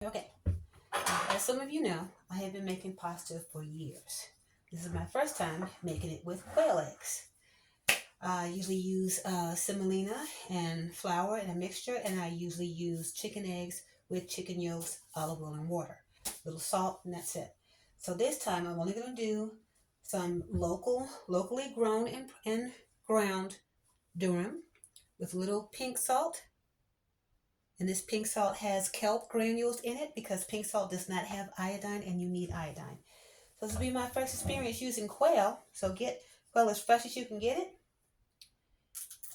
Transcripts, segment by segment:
Okay, as some of you know, I have been making pasta for years. This is my first time making it with quail eggs. I usually use semolina and flour in a mixture, and I usually use chicken eggs with chicken yolks, olive oil, and water. A little salt, and that's it. So this time I'm only going to do some locally grown and ground durum with a little pink salt. And this pink salt has kelp granules in it because pink salt does not have iodine and you need iodine. So this will be my first experience using quail. So get quail as fresh as you can get it.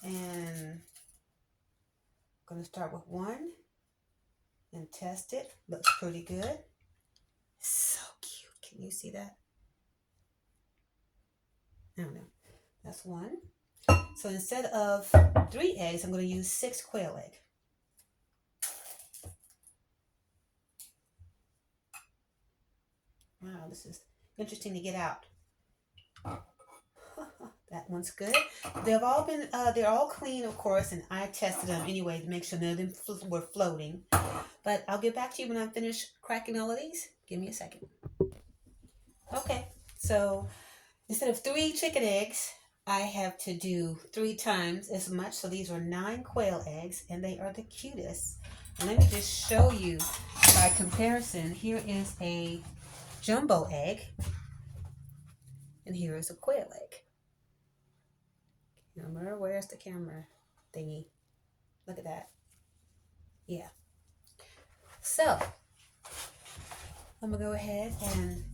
And I'm going to start with one and test it. Looks pretty good. So cute. Can you see that? I don't know. That's one. So instead of 3 eggs, I'm going to use 6 quail eggs. Wow, this is interesting to get out. That one's good. They're all clean, of course, and I tested them anyway to make sure none of them were floating. But I'll get back to you when I'm finished cracking all of these. Give me a second. Okay, so instead of 3 chicken eggs, I have to do 3 times as much. So these are 9 quail eggs, and they are the cutest. And let me just show you by comparison. Here is a jumbo egg, and here is a quail egg. Camera, where's the camera thingy? Look at that. Yeah. So I'm gonna go ahead and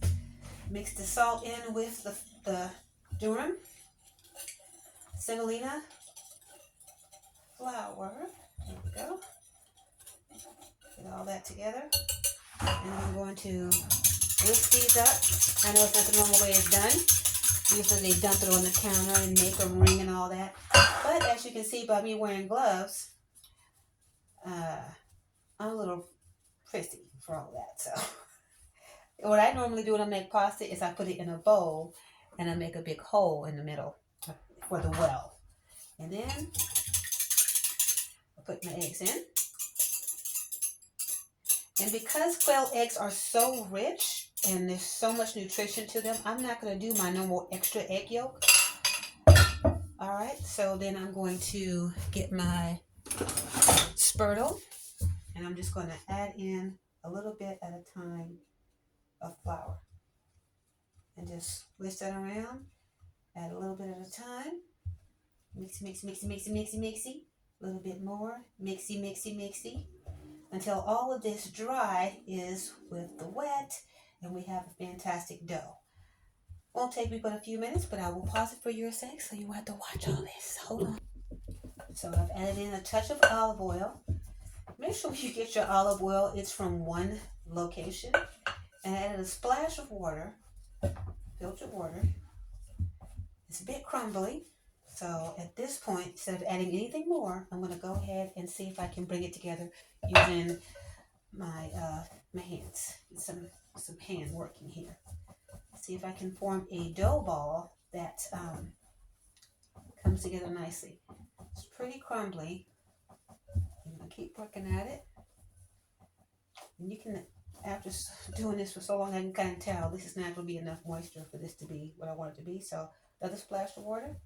mix the salt in with the durum, semolina, flour. There we go. Get all that together. And I'm going to whisk these up. I know it's not the normal way it's done. Usually they dump it on the counter and make a ring and all that. But as you can see by me wearing gloves, I'm a little prissy for all that. So what I normally do when I make pasta is I put it in a bowl and I make a big hole in the middle for the well. And then I put my eggs in. And because quail eggs are so rich and there's so much nutrition to them, I'm not going to do my normal extra egg yolk. All right, so then I'm going to get my spurtle and I'm just going to add in a little bit at a time of flour. And just whisk that around, add a little bit at a time. Mixy, mixy, mixy, mixy, mixy, mixy. A little bit more, mixy, mixy, mixy. Until all of this dry is with the wet and we have a fantastic dough. Won't take me but a few minutes, but I will pause it for your sake so you won't have to watch all this. Hold on. So I've added in a touch of olive oil. Make sure you get your olive oil, it's from one location. And I added a splash of water, filtered water. It's a bit crumbly. So at this point, instead of adding anything more, I'm going to go ahead and see if I can bring it together using my hands. Some hand working here. See if I can form a dough ball that comes together nicely. It's pretty crumbly. I'm going to keep working at it. And you can, after doing this for so long, I can kind of tell this is not going to be enough moisture for this to be what I want it to be. So another splash of water.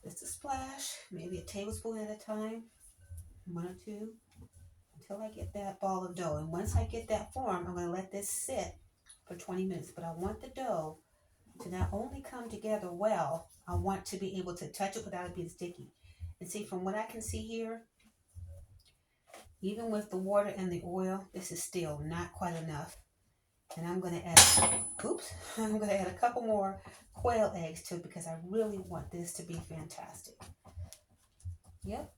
Just a splash, maybe a tablespoon at a time, 1 or 2, until I get that ball of dough. And once I get that form, I'm going to let this sit for 20 minutes. But I want the dough to not only come together well, I want to be able to touch it without it being sticky. And see, from what I can see here, even with the water and the oil, this is still not quite enough. And I'm going to add, I'm going to add a couple more quail eggs to it because I really want this to be fantastic. Yep.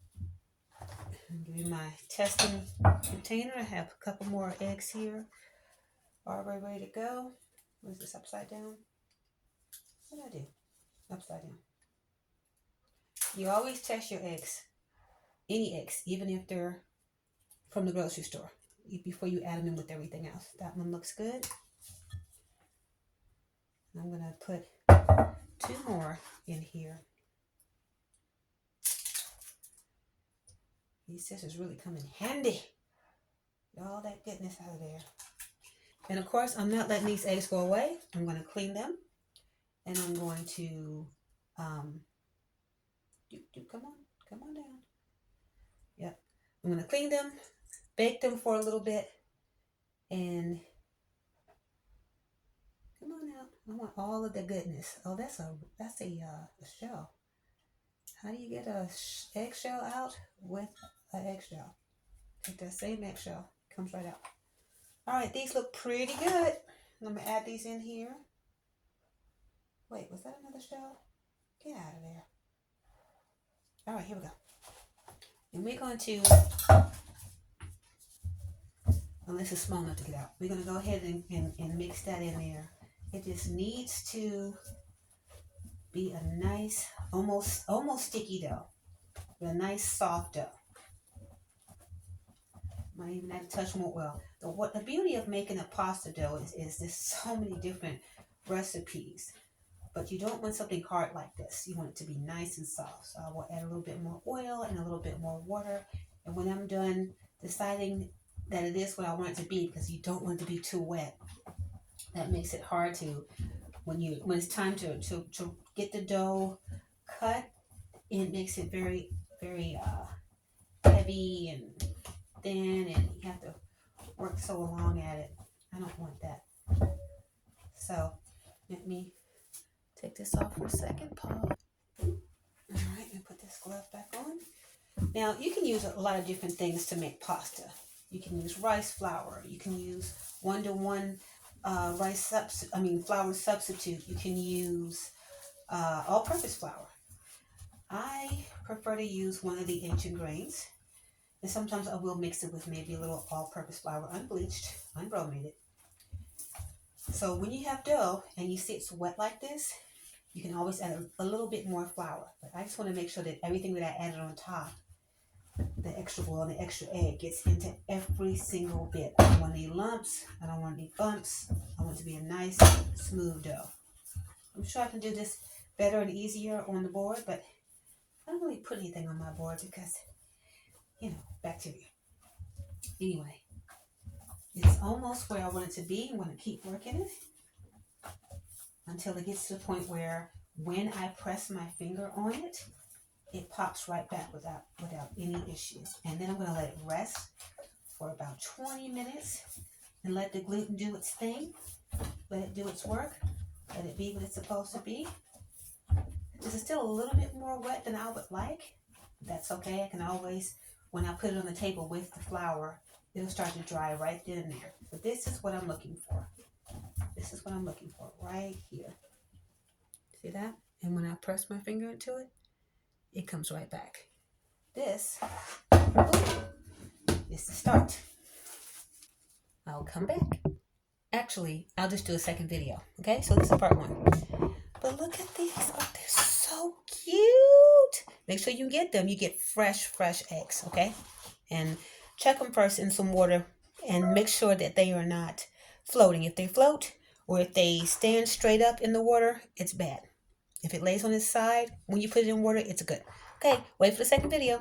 And give you my testing container. I have a couple more eggs here. Already ready to go. What is this, upside down? What did I do? Upside down. You always test your eggs. Any eggs, even if they're from the grocery store, before you add them in with everything else. That one looks good. I'm going to put 2 more in here. These scissors really come in handy. Get all that goodness out of there. And of course, I'm not letting these eggs go away. I'm going to clean them. And I'm going to, come on down. Yep. I'm going to clean them, bake them for a little bit, and come on out. I want all of the goodness. Oh, that's a shell. How do you get a eggshell out with an eggshell? Take that same eggshell, comes right out. All right, these look pretty good. I'm gonna add these in here. Wait, was that another shell? Get out of there. All right, here we go. And we're going to, unless it's small enough to get out, we're gonna go ahead and mix that in there. It just needs to be a nice, almost sticky dough. A nice soft dough. Might even add a touch more oil. The beauty of making a pasta dough is there's so many different recipes, but you don't want something hard like this. You want it to be nice and soft. So I will add a little bit more oil and a little bit more water. And when I'm done deciding that it is what I want it to be, because you don't want it to be too wet, that makes it hard to, when it's time to get the dough cut, it makes it very, very heavy and thin, and you have to work so long at it. I don't want that. So let me take this off for a second, Paul. All right, and put this glove back on. Now you can use a lot of different things to make pasta. You can use rice flour. You can use 1-to-1 flour substitute. You can use all-purpose flour. I prefer to use one of the ancient grains. And sometimes I will mix it with maybe a little all-purpose flour, unbleached, unbrominated. So when you have dough and you see it's wet like this, you can always add a little bit more flour. But I just want to make sure that everything that I added on top, the extra oil and the extra egg, gets into every single bit. I don't want any lumps. I don't want any bumps. I want it to be a nice, smooth dough. I'm sure I can do this better and easier on the board, but I don't really put anything on my board because, bacteria. Anyway, it's almost where I want it to be. I'm going to keep working it until it gets to the point where when I press my finger on it, it pops right back without any issue. And then I'm going to let it rest for about 20 minutes and let the gluten do its thing. Let it do its work. Let it be what it's supposed to be. This is still a little bit more wet than I would like. That's okay. I can always, when I put it on the table with the flour, it'll start to dry right then and there. But this is what I'm looking for. This is what I'm looking for right here. See that? And when I press my finger into it, it comes right back. This is the start. I'll come back. Actually, I'll just do a second video. Okay, so this is part 1. But look at these. Oh, they're so cute. Make sure you get them. You get fresh eggs, okay? And check them first in some water and make sure that they are not floating. If they float or if they stand straight up in the water, it's bad. If it lays on its side, when you put it in water, it's good. Okay, wait for the second video.